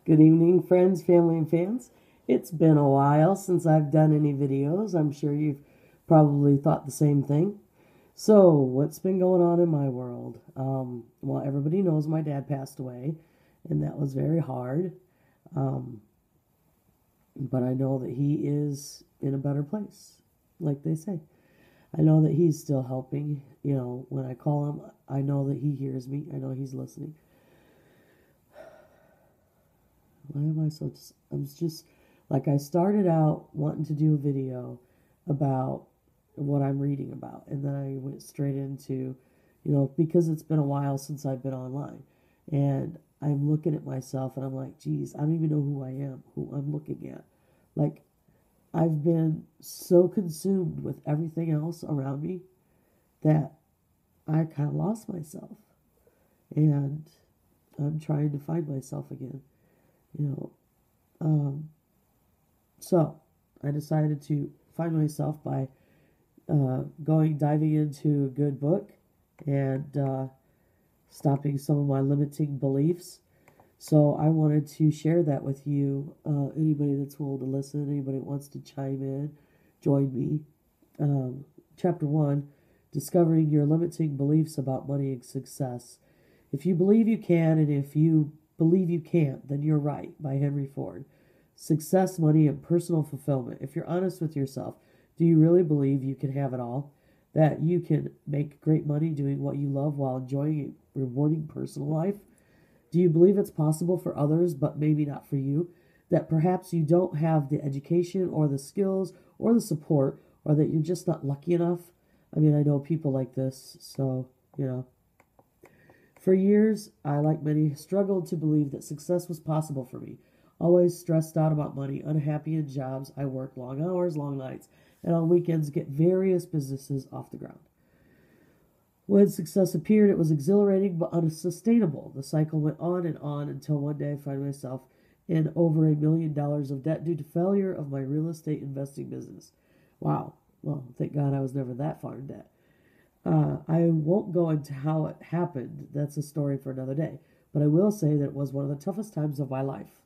Good evening, friends, family, and fans. It's been a while since I've done any videos. I'm sure you've probably thought the same thing. So, what's been going on in my world? Well, everybody knows my dad passed away, and that was very hard. Um, but I know that he is in a better place, like they say. I know that he's still helping. When I call him, I know that he hears me. I know he's listening. Why am I so just, I'm just like I started out wanting to do a video about what I'm reading about, and then I went straight into, because it's been a while since I've been online, and I'm looking at myself and I'm like, geez, I don't even know who I am, who I'm looking at. Like, I've been so consumed with everything else around me that I kind of lost myself, and I'm trying to find myself again. You know, um, so I decided to find myself by diving into a good book and stopping some of my limiting beliefs. So I wanted to share that with you. Anybody that's willing to listen, anybody that wants to chime in, join me. Chapter 1, Discovering Your Limiting Beliefs About Money and Success. If you believe you can, and if you believe you can't, then you're right, by Henry Ford. Success, money, and personal fulfillment. If you're honest with yourself, do you really believe you can have it all? That you can make great money doing what you love while enjoying a rewarding personal life? Do you believe it's possible for others, but maybe not for you? That perhaps you don't have the education or the skills or the support, or that you're just not lucky enough? I mean, I know people like this, so, For years, I, like many, struggled to believe that success was possible for me. Always stressed out about money, unhappy in jobs. I worked long hours, long nights, and on weekends get various businesses off the ground. When success appeared, it was exhilarating but unsustainable. The cycle went on until one day I found myself in over $1 million of debt due to failure of my real estate investing business. Wow. Well, thank God I was never that far in debt. I won't go into how it happened. That's a story for another day. But I will say that it was one of the toughest times of my life.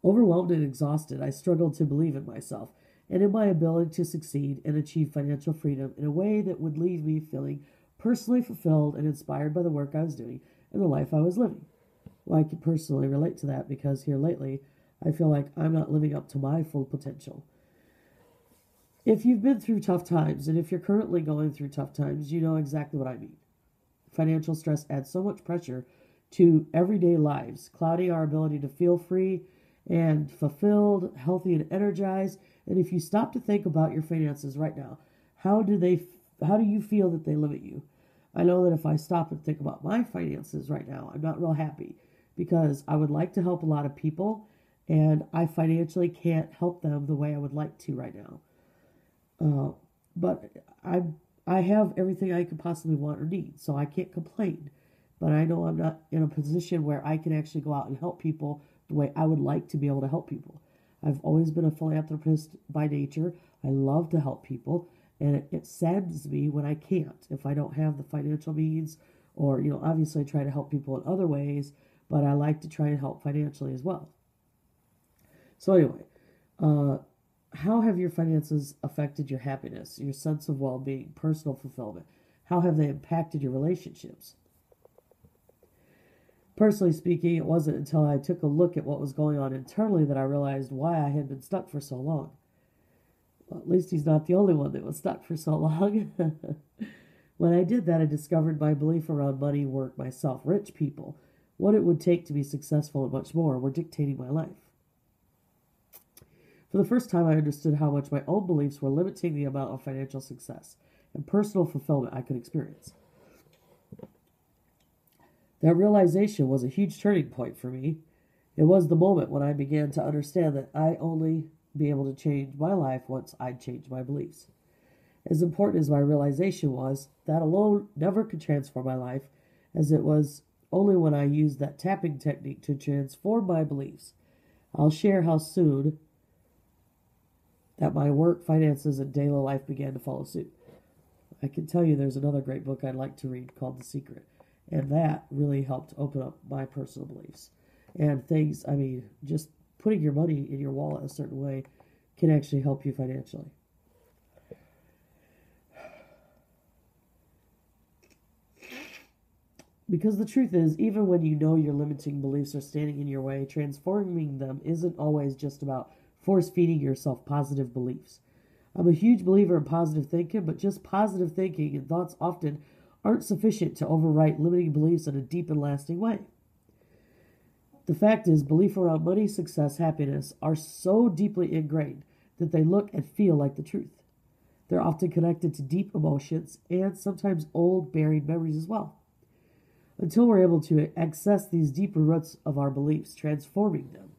Overwhelmed and exhausted, I struggled to believe in myself and in my ability to succeed and achieve financial freedom in a way that would leave me feeling personally fulfilled and inspired by the work I was doing and the life I was living. Well, I can personally relate to that because here lately, I feel like I'm not living up to my full potential. If you've been through tough times, and if you're currently going through tough times, you know exactly what I mean. Financial stress adds so much pressure to everyday lives, clouding our ability to feel free and fulfilled, healthy, and energized. And if you stop to think about your finances right now, how do you feel that they limit you? I know that if I stop and think about my finances right now, I'm not real happy because I would like to help a lot of people, and I financially can't help them the way I would like to right now. But I have everything I could possibly want or need, so I can't complain. But I know I'm not in a position where I can actually go out and help people the way I would like to be able to help people. I've always been a philanthropist by nature. I love to help people, and it saddens me when I can't, if I don't have the financial means, or, obviously I try to help people in other ways, but I like to try and help financially as well. So anyway, how have your finances affected your happiness, your sense of well-being, personal fulfillment? How have they impacted your relationships? Personally speaking, it wasn't until I took a look at what was going on internally that I realized why I had been stuck for so long. Well, at least he's not the only one that was stuck for so long. When I did that, I discovered my belief around money, work, myself, rich people, what it would take to be successful, and much more were dictating my life. For the first time, I understood how much my own beliefs were limiting the amount of financial success and personal fulfillment I could experience. That realization was a huge turning point for me. It was the moment when I began to understand that I only be able to change my life once I'd changed my beliefs. As important as my realization was, that alone never could transform my life, as it was only when I used that tapping technique to transform my beliefs. I'll share how soon that my work, finances, and daily life began to follow suit. I can tell you there's another great book I'd like to read called The Secret, and that really helped open up my personal beliefs. and things. I mean, just putting your money in your wallet a certain way can actually help you financially. Because the truth is, even when you know your limiting beliefs are standing in your way, transforming them isn't always just about force feeding yourself positive beliefs. I'm a huge believer in positive thinking, but just positive thinking and thoughts often aren't sufficient to overwrite limiting beliefs in a deep and lasting way. The fact is, belief around money, success, happiness are so deeply ingrained that they look and feel like the truth. They're often connected to deep emotions and sometimes old buried memories as well. Until we're able to access these deeper roots of our beliefs, transforming them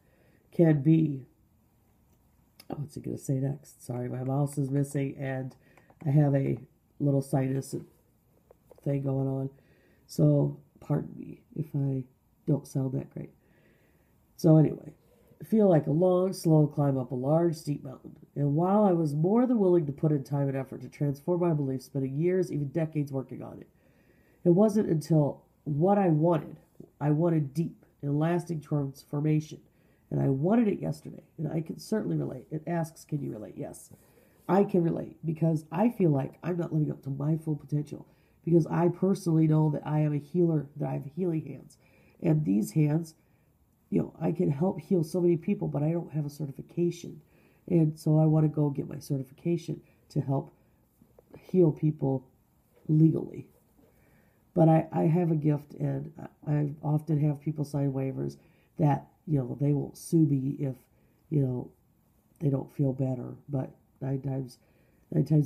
can be... what's he going to say next? Sorry, my mouse is missing and I have a little sinus thing going on. So, pardon me if I don't sound that great. So anyway, I feel like a long, slow climb up a large, steep mountain. And while I was more than willing to put in time and effort to transform my beliefs, spending years, even decades working on it, it wasn't until what I wanted deep and lasting transformation. And I wanted it yesterday. And I can certainly relate. It asks, can you relate? Yes, I can relate because I feel like I'm not living up to my full potential. Because I personally know that I am a healer, that I have healing hands. And these hands, I can help heal so many people, but I don't have a certification. And so I want to go get my certification to help heal people legally. But I have a gift, and I often have people sign waivers that, they won't sue me if, they don't feel better. But nine times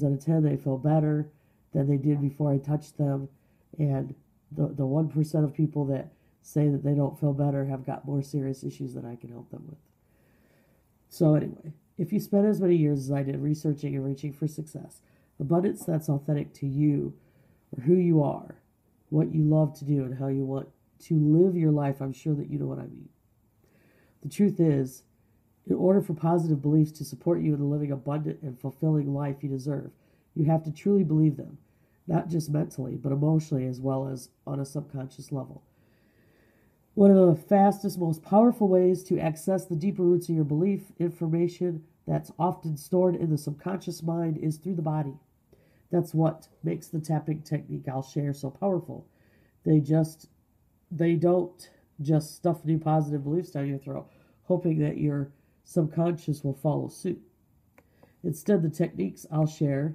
out of 10, they feel better than they did before I touched them. And the 1% of people that say that they don't feel better have got more serious issues that I can help them with. So anyway, if you spend as many years as I did researching and reaching for success, abundance that's authentic to you or who you are, what you love to do and how you want to live your life, I'm sure that you know what I mean. The truth is, in order for positive beliefs to support you in living abundant and fulfilling life you deserve, you have to truly believe them, not just mentally, but emotionally as well as on a subconscious level. One of the fastest, most powerful ways to access the deeper roots of your belief, information that's often stored in the subconscious mind, is through the body. That's what makes the tapping technique I'll share so powerful. They don't just stuff new positive beliefs down your throat, hoping that your subconscious will follow suit. Instead, the techniques I'll share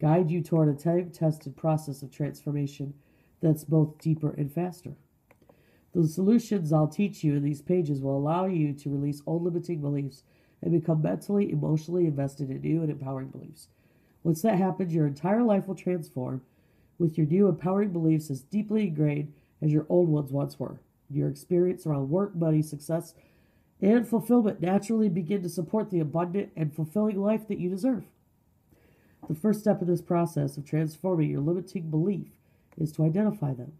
guide you toward a time-tested process of transformation that's both deeper and faster. The solutions I'll teach you in these pages will allow you to release old limiting beliefs and become mentally, emotionally invested in new and empowering beliefs. Once that happens, your entire life will transform, with your new empowering beliefs as deeply ingrained as your old ones once were. Your experience around work, money, success, and fulfillment naturally begin to support the abundant and fulfilling life that you deserve. The first step in this process of transforming your limiting belief is to identify them.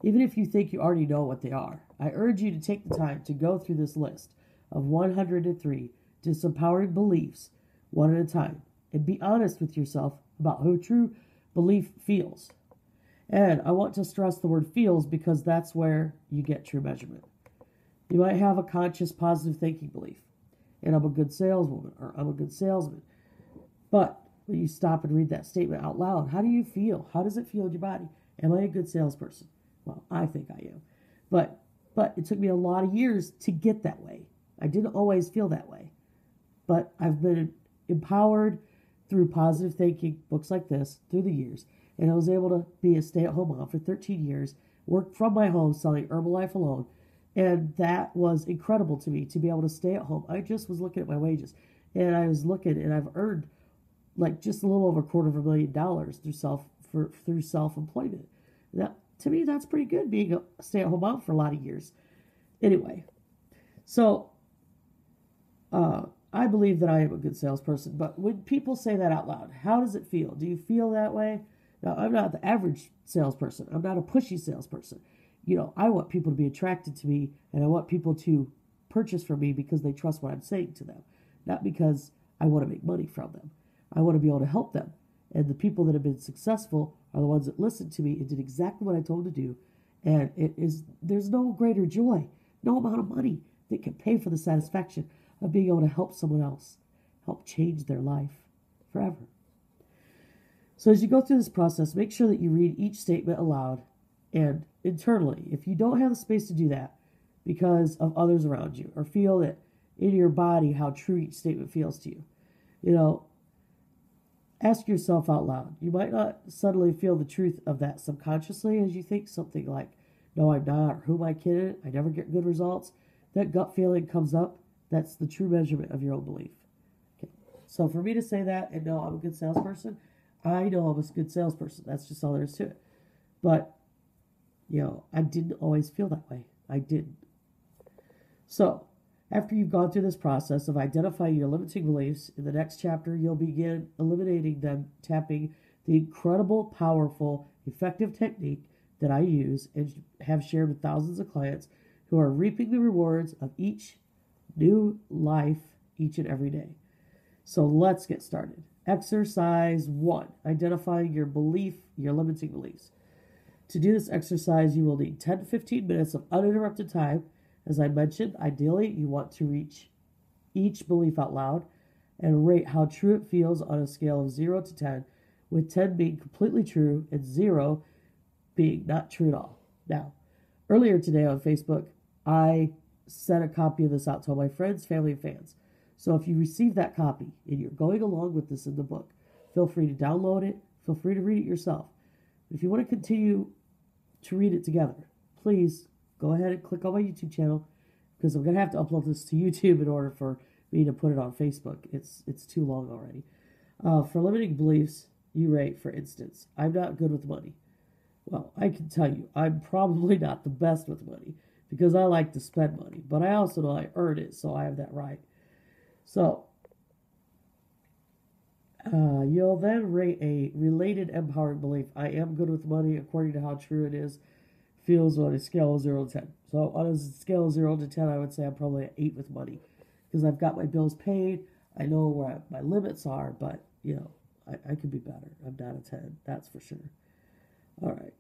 Even if you think you already know what they are, I urge you to take the time to go through this list of 103 disempowering beliefs one at a time and be honest with yourself about how true belief feels. And I want to stress the word feels because that's where you get true measurement. You might have a conscious positive thinking belief, and I'm a good saleswoman or I'm a good salesman. But when you stop and read that statement out loud, how do you feel? How does it feel in your body? Am I a good salesperson? Well, I think I am. But it took me a lot of years to get that way. I didn't always feel that way. But I've been empowered through positive thinking, books like this, through the years. And I was able to be a stay-at-home mom for 13 years, work from my home selling Herbalife alone. And that was incredible to me, to be able to stay at home. I just was looking at my wages. And I was looking, and I've earned like just a little over $250,000 through self-employment. That, to me, that's pretty good, being a stay-at-home mom for a lot of years. Anyway, so I believe that I am a good salesperson. But when people say that out loud, how does it feel? Do you feel that way? Now, I'm not the average salesperson. I'm not a pushy salesperson. I want people to be attracted to me, and I want people to purchase from me because they trust what I'm saying to them, not because I want to make money from them. I want to be able to help them. And the people that have been successful are the ones that listened to me and did exactly what I told them to do And there's no greater joy, no amount of money that can pay for the satisfaction of being able to help someone else, help change their life forever. So as you go through this process, make sure that you read each statement aloud and internally. If you don't have the space to do that because of others around you, or feel that in your body how true each statement feels to you, ask yourself out loud. You might not suddenly feel the truth of that subconsciously as you think something like, no, I'm not, or who am I kidding? I never get good results. That gut feeling comes up. That's the true measurement of your own belief. Okay. So for me to say that and know I'm a good salesperson, I know I'm a good salesperson. That's just all there is to it. But, I didn't always feel that way. I didn't. So, after you've gone through this process of identifying your limiting beliefs, in the next chapter, you'll begin eliminating them, tapping the incredible, powerful, effective technique that I use and have shared with thousands of clients who are reaping the rewards of each new life each and every day. So let's get started. Exercise 1, identifying your limiting beliefs. To do this exercise, you will need 10 to 15 minutes of uninterrupted time. As I mentioned, ideally, you want to reach each belief out loud and rate how true it feels on a scale of 0 to 10, with 10 being completely true and 0 being not true at all. Now, earlier today on Facebook, I sent a copy of this out to all my friends, family, and fans. So if you receive that copy and you're going along with this in the book, feel free to download it. Feel free to read it yourself. If you want to continue to read it together, please go ahead and click on my YouTube channel, because I'm going to have to upload this to YouTube in order for me to put it on Facebook. It's too long already. For limiting beliefs, you rate, for instance, I'm not good with money. Well, I can tell you, I'm probably not the best with money because I like to spend money, but I also know I earn it, so I have that right. So, you'll then rate a related empowering belief. I am good with money according to how true it feels on a scale of 0 to 10. So on a scale of 0 to 10, I would say I'm probably at 8 with money because I've got my bills paid. I know where my limits are, but, I could be better. I'm not a 10, that's for sure. All right.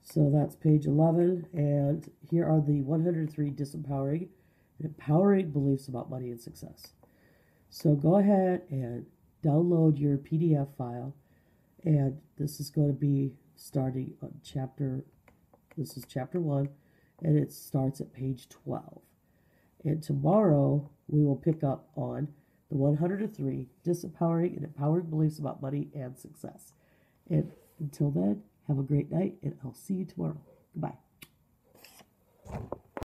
So that's page 11, and here are the 103 disempowering and empowering beliefs about money and success. So go ahead and download your PDF file, and this is going to be starting on this is chapter 1, and it starts at page 12. And tomorrow we will pick up on the 103 disempowering and empowering beliefs about money and success. And until then, have a great night, and I'll see you tomorrow. Goodbye.